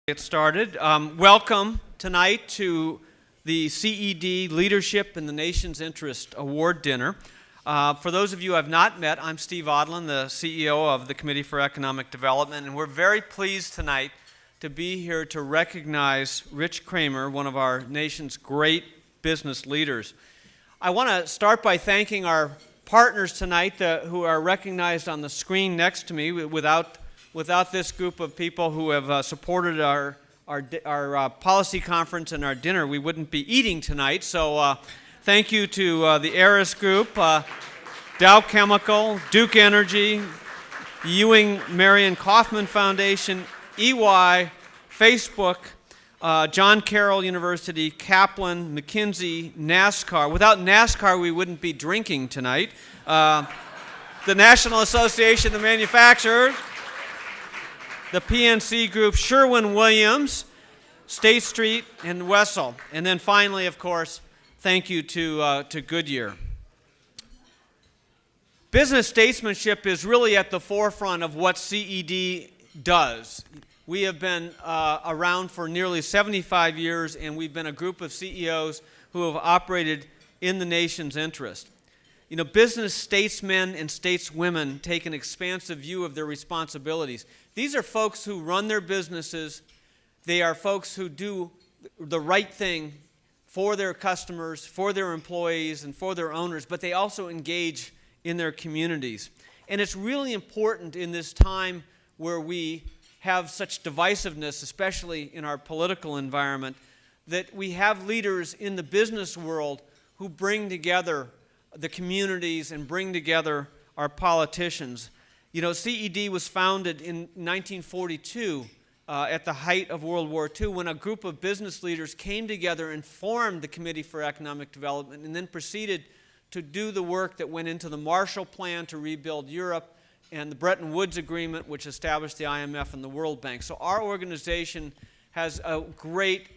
Get started. Welcome tonight to the CED Leadership in the Nation's Interest Award Dinner. For those of you I've not met, I'm Steve Odland, the CEO of the Committee for Economic Development, and we're very pleased tonight to be here to recognize Rich Kramer, one of our nation's great business leaders. I want to start by thanking our partners tonight who are recognized on the screen next to me. Without this group of people who have supported our policy conference and our dinner, we wouldn't be eating tonight. So thank you to the Eris Group, Dow Chemical, Duke Energy, Ewing Marion Kauffman Foundation, EY, Facebook, John Carroll University, Kaplan, McKinsey, NASCAR. Without NASCAR, we wouldn't be drinking tonight. The National Association of Manufacturers, the PNC Group, Sherwin-Williams, State Street, and Wessel. And then finally, of course, thank you to Goodyear. Business statesmanship is really at the forefront of what CED does. We have been around for nearly 75 years, and we've been a group of CEOs who have operated in the nation's interest. You know, business statesmen and stateswomen take an expansive view of their responsibilities. These are folks who run their businesses. They are folks who do the right thing for their customers, for their employees, and for their owners, but they also engage in their communities. And it's really important in this time where we have such divisiveness, especially in our political environment, that we have leaders in the business world who bring together the communities and bring together our politicians. You know, CED was founded in 1942 at the height of World War II when a group of business leaders came together and formed the Committee for Economic Development and then proceeded to do the work that went into the Marshall Plan to rebuild Europe and the Bretton Woods Agreement, which established the IMF and the World Bank. So our organization has a great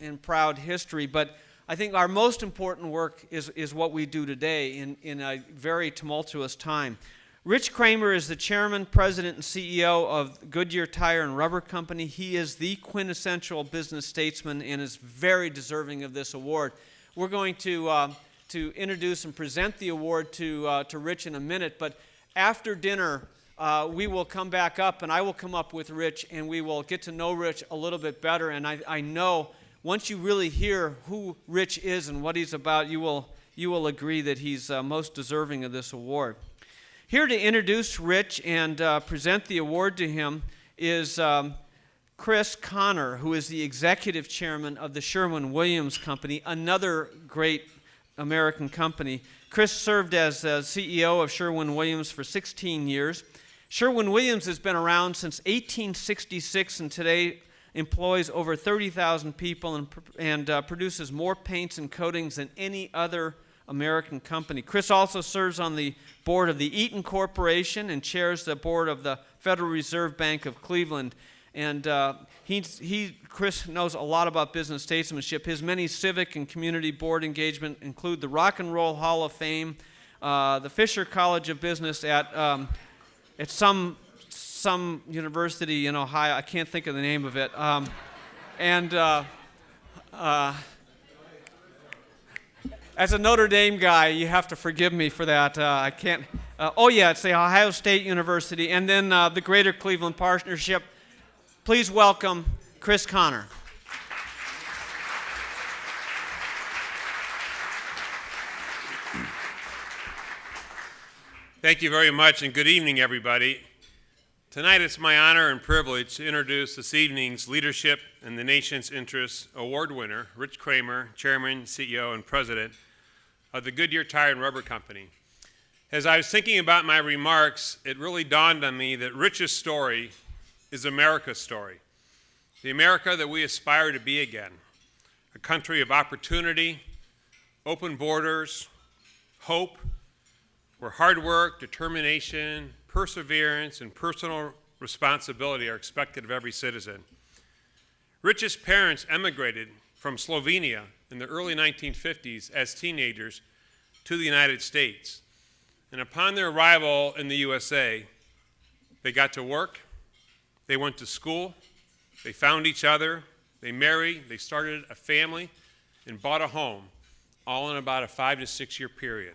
and proud history, but I think our most important work is what we do today in a very tumultuous time. Rich Kramer is the chairman, president, and CEO of Goodyear Tire and Rubber Company. He is the quintessential business statesman and is very deserving of this award. We're going to introduce and present the award to Rich in a minute, but after dinner, we will come back up, and I will come up with Rich, and we will get to know Rich a little bit better, and I know once you really hear who Rich is and what he's about, you will agree that he's most deserving of this award. Here to introduce Rich and present the award to him is Chris Conner, who is the executive chairman of the Sherwin-Williams Company, another great American company. Chris served as CEO of Sherwin-Williams for 16 years. Sherwin-Williams has been around since 1866 and today employs over 30,000 people and produces more paints and coatings than any other American company. Chris also serves on the board of the Eaton Corporation and chairs the board of the Federal Reserve Bank of Cleveland. And Chris knows a lot about business statesmanship. His many civic and community board engagement include the Rock and Roll Hall of Fame, the Fisher College of Business at some university in Ohio. I can't think of the name of it. As a Notre Dame guy, you have to forgive me for that. I can't. It's the Ohio State University, and then the Greater Cleveland Partnership. Please welcome Chris Conner. Thank you very much, and good evening, everybody. Tonight it's my honor and privilege to introduce this evening's Leadership in the Nation's Interest Award winner, Rich Kramer, Chairman, CEO, and President of the Goodyear Tire and Rubber Company. As I was thinking about my remarks, it really dawned on me that Rich's story is America's story, the America that we aspire to be again, a country of opportunity, open borders, hope, where hard work, determination, perseverance, and personal responsibility are expected of every citizen. Rich's parents emigrated from Slovenia in the early 1950s as teenagers to the United States. And upon their arrival in the USA, they got to work, they went to school, They found each other, they married, they started a family, and bought a home, all in about a 5 to 6 year period.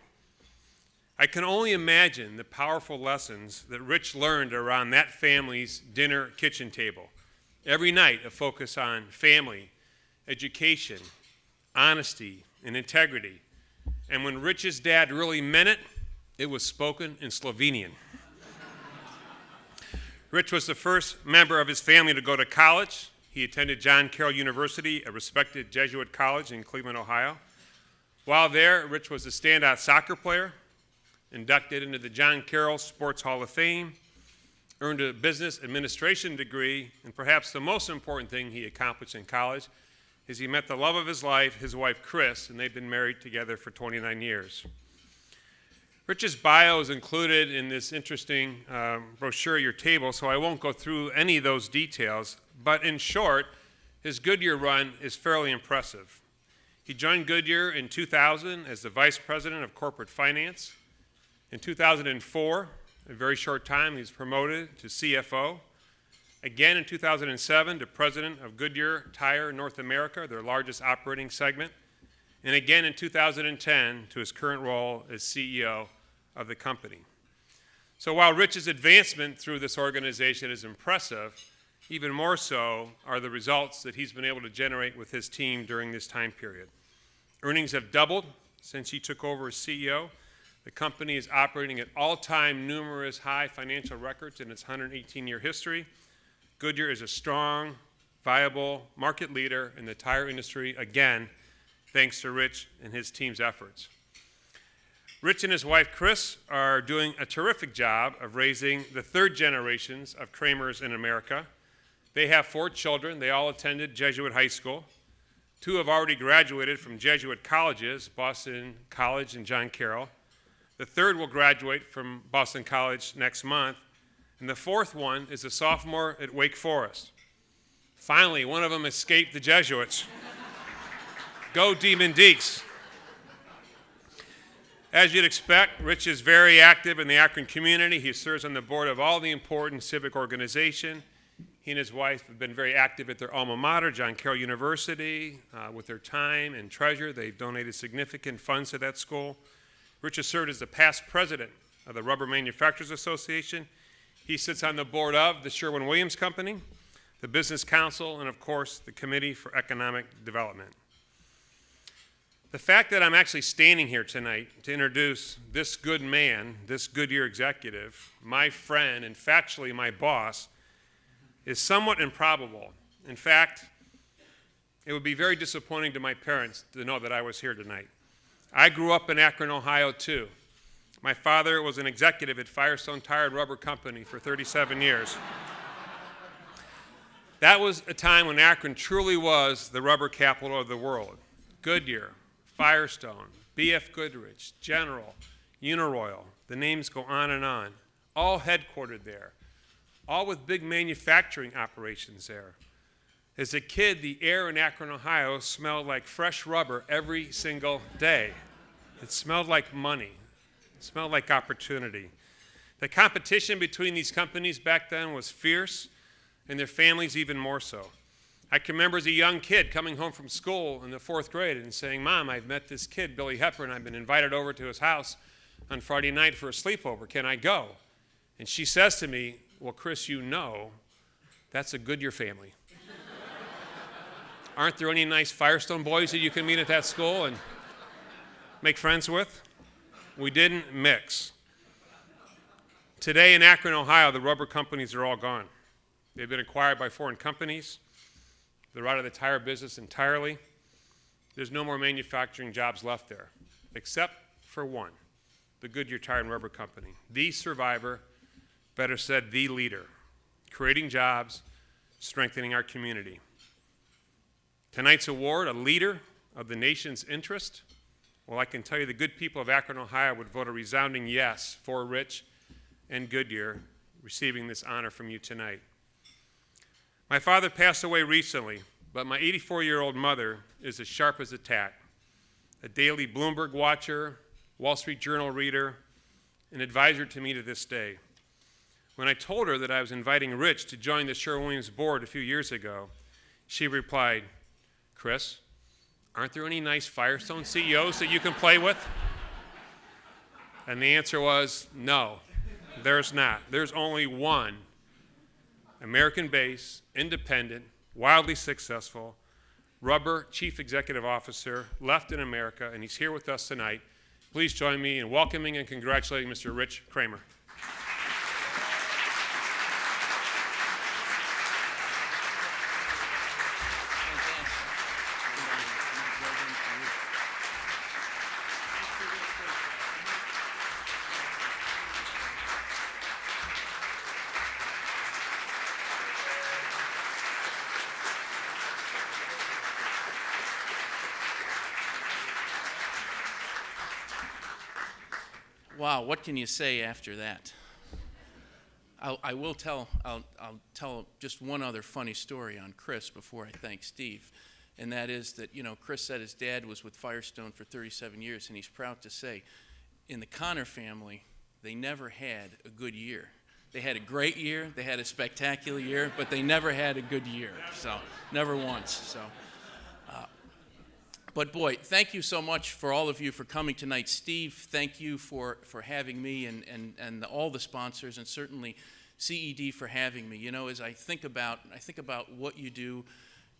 I can only imagine the powerful lessons that Rich learned around that family's dinner kitchen table. Every night, a focus on family, education, honesty, and integrity. And when Rich's dad really meant it, it was spoken in Slovenian. Rich was the first member of his family to go to college. He attended John Carroll University, a respected Jesuit college in Cleveland, Ohio. While there, Rich was a standout soccer player, inducted into the John Carroll Sports Hall of Fame, earned a business administration degree, and perhaps the most important thing he accomplished in college is he met the love of his life, his wife Chris, and they've been married together for 29 years. Rich's bio is included in this interesting brochure at your table, so I won't go through any of those details, but in short, his Goodyear run is fairly impressive. He joined Goodyear in 2000 as the Vice President of Corporate Finance. In 2004, a very short time, he was promoted to CFO. Again in 2007 to President of Goodyear Tire North America, their largest operating segment. And again in 2010 to his current role as CEO of the company. So while Rich's advancement through this organization is impressive, even more so are the results that he's been able to generate with his team during this time period. Earnings have doubled since he took over as CEO. The company is operating at all-time numerous high financial records in its 118-year history. Goodyear is a strong, viable market leader in the tire industry, again, thanks to Rich and his team's efforts. Rich and his wife, Chris, are doing a terrific job of raising the third generations of Kramers in America. They have 4 children. They all attended Jesuit high school. 2 have already graduated from Jesuit colleges, Boston College and John Carroll. The 3rd will graduate from Boston College next month. And the 4th one is a sophomore at Wake Forest. Finally, one of them escaped the Jesuits. Go Demon Deacs. As you'd expect, Rich is very active in the Akron community. He serves on the board of all the important civic organizations. He and his wife have been very active at their alma mater, John Carroll University, with their time and treasure. They've donated significant funds to that school. Rich has served as the past president of the Rubber Manufacturers Association. He sits on the board of the Sherwin-Williams Company, the Business Council, and of course, the Committee for Economic Development. The fact that I'm actually standing here tonight to introduce this good man, this Goodyear executive, my friend and factually my boss, is somewhat improbable. In fact, it would be very disappointing to my parents to know that I was here tonight. I grew up in Akron, Ohio, too. My father was an executive at Firestone Tire and Rubber Company for 37 years. That was a time when Akron truly was the rubber capital of the world. Goodyear, Firestone, B.F. Goodrich, General, Uniroyal, the names go on, all headquartered there, all with big manufacturing operations there. As a kid, the air in Akron, Ohio smelled like fresh rubber every single day. It smelled like money. It smelled like opportunity. The competition between these companies back then was fierce, and their families even more so. I can remember as a young kid coming home from school in the 4th grade and saying, "Mom, I've met this kid, Billy Hepburn. I've been invited over to his house on Friday night for a sleepover. Can I go?" And she says to me, "Well, Chris, you know, that's a Goodyear family. Aren't there any nice Firestone boys that you can meet at that school and make friends with?" We didn't mix. Today in Akron, Ohio, the rubber companies are all gone. They've been acquired by foreign companies. They're out of the tire business entirely. There's no more manufacturing jobs left there, except for one, the Goodyear Tire and Rubber Company, the survivor, better said, the leader, creating jobs, strengthening our community. Tonight's award, a leader of the nation's interest. Well, I can tell you the good people of Akron, Ohio would vote a resounding yes for Rich and Goodyear receiving this honor from you tonight. My father passed away recently, but my 84-year-old mother is as sharp as a tack, a daily Bloomberg watcher, Wall Street Journal reader, an advisor to me to this day. When I told her that I was inviting Rich to join the Sherwin-Williams board a few years ago, she replied, "Chris, aren't there any nice Firestone CEOs that you can play with?" And the answer was, no, there's not. There's only one American-based, independent, wildly successful rubber chief executive officer left in America, and he's here with us tonight. Please join me in welcoming and congratulating Mr. Rich Kramer. Wow, what can you say after that? I'll tell just one other funny story on Chris before I thank Steve, and that is that, Chris said his dad was with Firestone for 37 years, and he's proud to say, in the Connor family, they never had a good year. They had a great year, they had a spectacular year, but they never had a good year, so never once. So. But boy, thank you so much for all of you for coming tonight. Steve, thank you for having me and all the sponsors, and certainly CED for having me. As I think about what you do,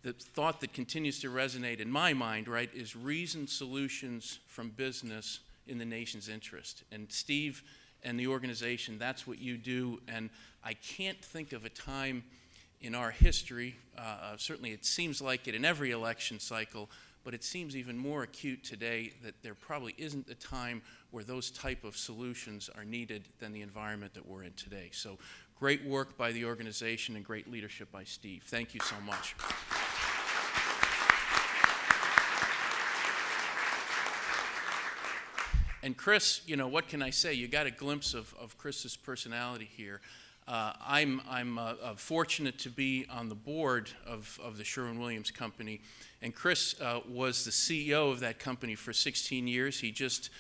the thought that continues to resonate in my mind, right, is reasoned solutions from business in the nation's interest. And Steve and the organization, that's what you do. And I can't think of a time in our history, certainly it seems like it in every election cycle, but it seems even more acute today that there probably isn't a time where those type of solutions are needed than the environment that we're in today. So great work by the organization and great leadership by Steve. Thank you so much. And Chris, what can I say? You got a glimpse of Chris's personality here. I'm fortunate to be on the board of the Sherwin-Williams Company, and Chris was the CEO of that company for 16 years. He just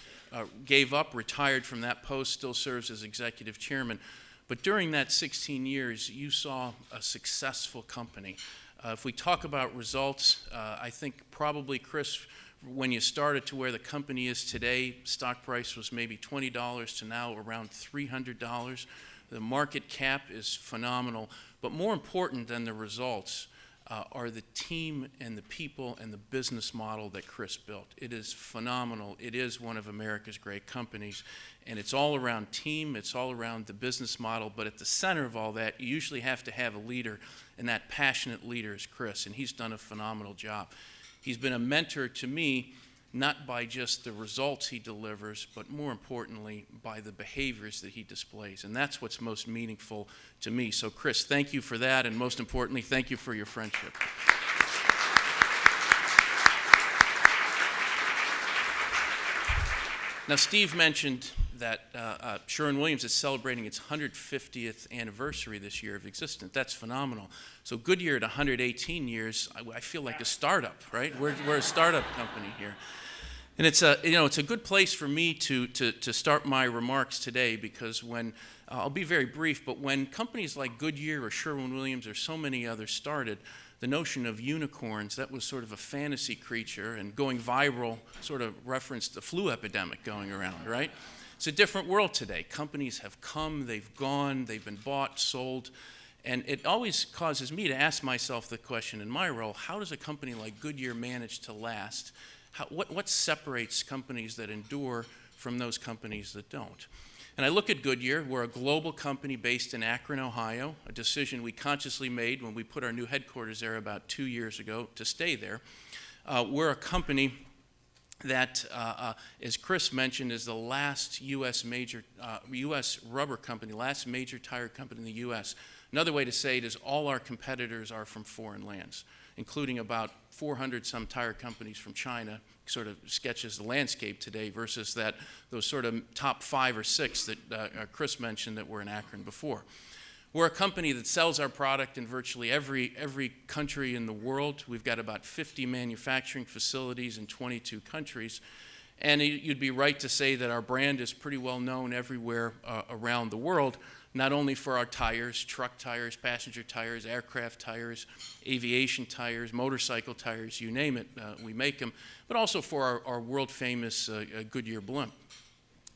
gave up, retired from that post, still serves as executive chairman. But during that 16 years, you saw a successful company. If we talk about results, I think probably, Chris, when you started to where the company is today, stock price was maybe $20 to now around $300. The market cap is phenomenal, but more important than the results are the team and the people and the business model that Chris built. It is phenomenal. It is one of America's great companies, and it's all around team, it's all around the business model, but at the center of all that, you usually have to have a leader, and that passionate leader is Chris, and he's done a phenomenal job. He's been a mentor to me, not by just the results he delivers, but more importantly, by the behaviors that he displays. And that's what's most meaningful to me. So Chris, thank you for that, and most importantly, thank you for your friendship. Now, Steve mentioned that Sherwin-Williams is celebrating its 150th anniversary this year of existence. That's phenomenal. So Goodyear at 118 years, I feel like a startup, right? We're a startup company here. And it's a good place for me to start my remarks today, because I'll be very brief, but when companies like Goodyear or Sherwin-Williams or so many others started, the notion of unicorns, that was sort of a fantasy creature, and going viral sort of referenced the flu epidemic going around, right? It's a different world today. Companies have come, they've gone, they've been bought, sold, and it always causes me to ask myself the question in my role, how does a company like Goodyear manage to last? What separates companies that endure from those companies that don't? And I look at Goodyear. We're a global company based in Akron, Ohio, a decision we consciously made when we put our new headquarters there about 2 years ago to stay there. We're a company that, as Chris mentioned, is the last U.S. rubber company, last major tire company in the U.S. Another way to say it is all our competitors are from foreign lands, including about 400 some tire companies from China. Sort of sketches the landscape today versus those sort of top 5 or 6 that Chris mentioned that were in Akron before. We're a company that sells our product in virtually every country in the world. We've got about 50 manufacturing facilities in 22 countries. And you'd be right to say that our brand is pretty well known everywhere around the world, not only for our tires, truck tires, passenger tires, aircraft tires, aviation tires, motorcycle tires, you name it, we make them, but also for our world-famous Goodyear blimp.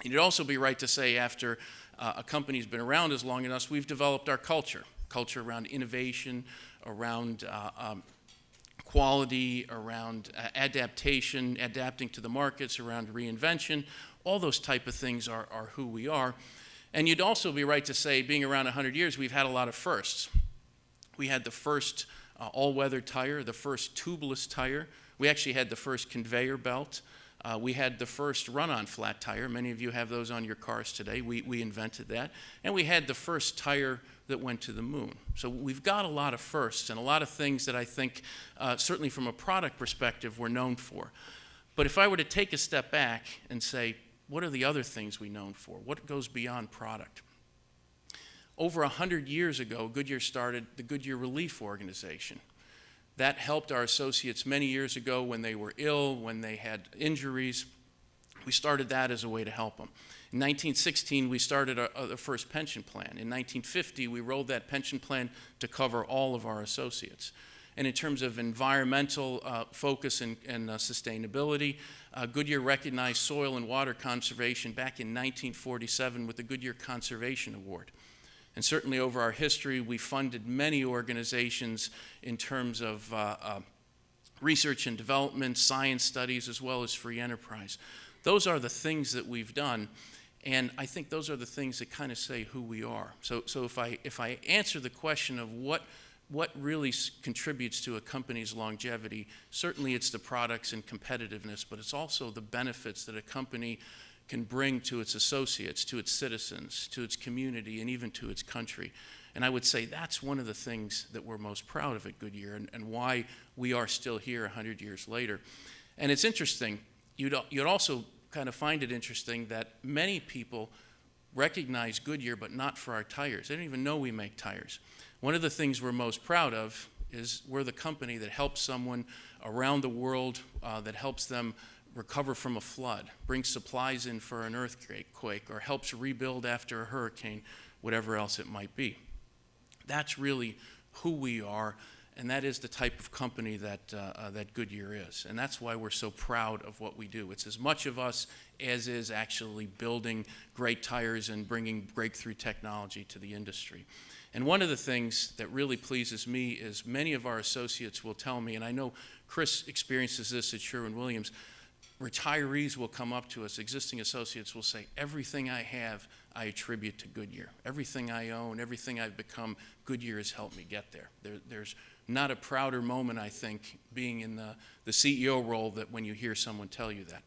And you'd also be right to say after a company's been around as long as us, we've developed our culture around innovation, around quality, around adaptation, adapting to the markets, around reinvention. All those type of things are who we are. And you'd also be right to say, being around 100 years, we've had a lot of firsts. We had the first all-weather tire, the first tubeless tire. We actually had the first conveyor belt. We had the first run-on flat tire. Many of you have those on your cars today. We invented that. And we had the first tire that went to the moon. So we've got a lot of firsts and a lot of things that I think, certainly from a product perspective, we're known for. But if I were to take a step back and say, what are the other things we're known for? What goes beyond product? Over 100 years ago, Goodyear started the Goodyear Relief Organization. That helped our associates many years ago when they were ill, when they had injuries. We started that as a way to help them. In 1916, we started the first pension plan. In 1950, we rolled that pension plan to cover all of our associates. And in terms of environmental focus and sustainability, Goodyear recognized soil and water conservation back in 1947 with the Goodyear Conservation Award. And certainly over our history, we funded many organizations in terms of research and development, science studies, as well as free enterprise. Those are the things that we've done, and I think those are the things that kind of say who we are. So if I answer the question of what really contributes to a company's longevity, certainly it's the products and competitiveness, but it's also the benefits that a company can bring to its associates, to its citizens, to its community, and even to its country. And I would say that's one of the things that we're most proud of at Goodyear and why we are still here 100 years later. And it's interesting, you'd also kind of find it interesting that many people recognize Goodyear but not for our tires. They don't even know we make tires. One of the things we're most proud of is we're the company that helps someone around the world, that helps them recover from a flood, brings supplies in for an earthquake, or helps rebuild after a hurricane, whatever else it might be. That's really who we are, and that is the type of company that Goodyear is. And that's why we're so proud of what we do. It's as much of us as is actually building great tires and bringing breakthrough technology to the industry. And one of the things that really pleases me is many of our associates will tell me, and I know Chris experiences this at Sherwin-Williams, retirees will come up to us, existing associates will say, everything I have, I attribute to Goodyear. Everything I own, everything I've become, Goodyear has helped me get there. There's not a prouder moment, I think, being in the CEO role that when you hear someone tell you that.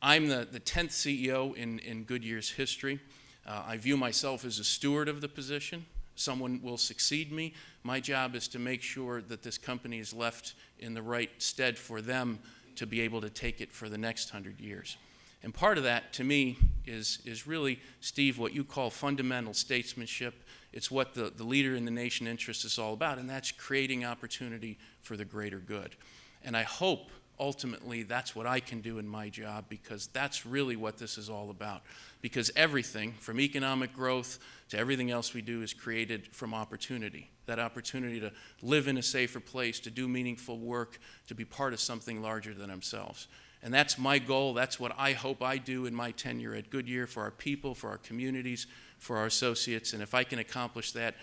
I'm the 10th CEO in Goodyear's history. I view myself as a steward of the position. Someone will succeed me. My job is to make sure that this company is left in the right stead for them to be able to take it for the next 100 years. And part of that, to me, is really, Steve, what you call fundamental statesmanship. It's what the leader in the nation interest is all about, and that's creating opportunity for the greater good. And I hope, ultimately, that's what I can do in my job, because that's really what this is all about. Because everything, from economic growth to everything else we do, is created from opportunity. That opportunity to live in a safer place, to do meaningful work, to be part of something larger than themselves. And that's my goal. That's what I hope I do in my tenure at Goodyear for our people, for our communities, for our associates. And if I can accomplish that,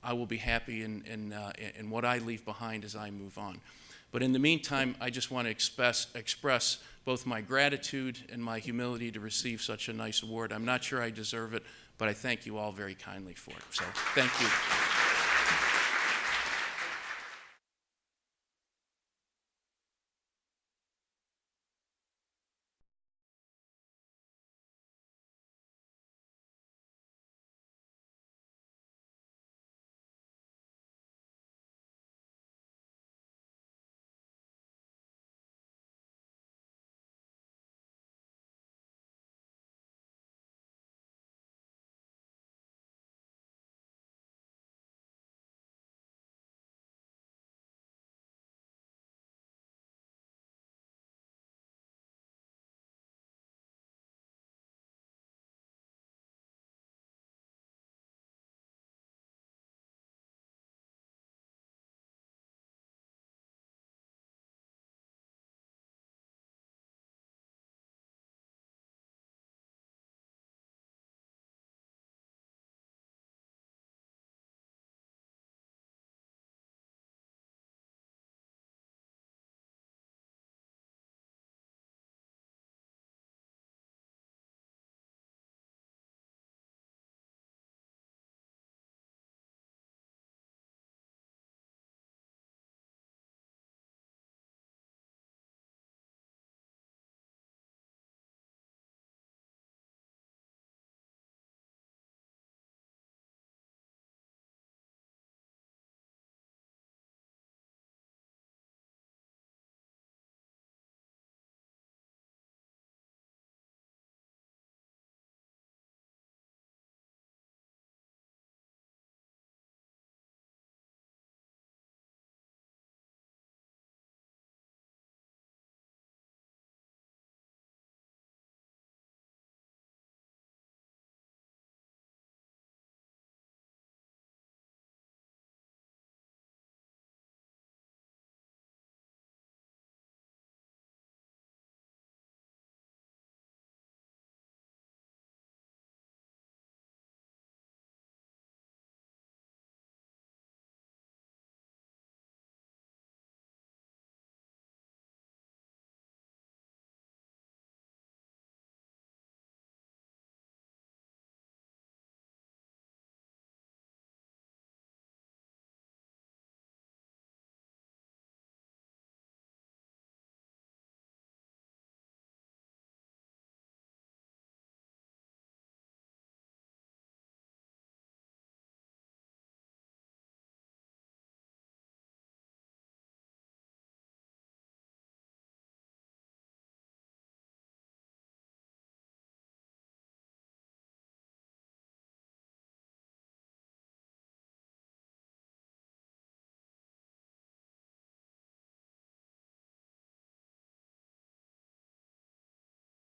I will be happy in what I leave behind as I move on. But in the meantime, I just want to express both my gratitude and my humility to receive such a nice award. I'm not sure I deserve it, but I thank you all very kindly for it. So thank you.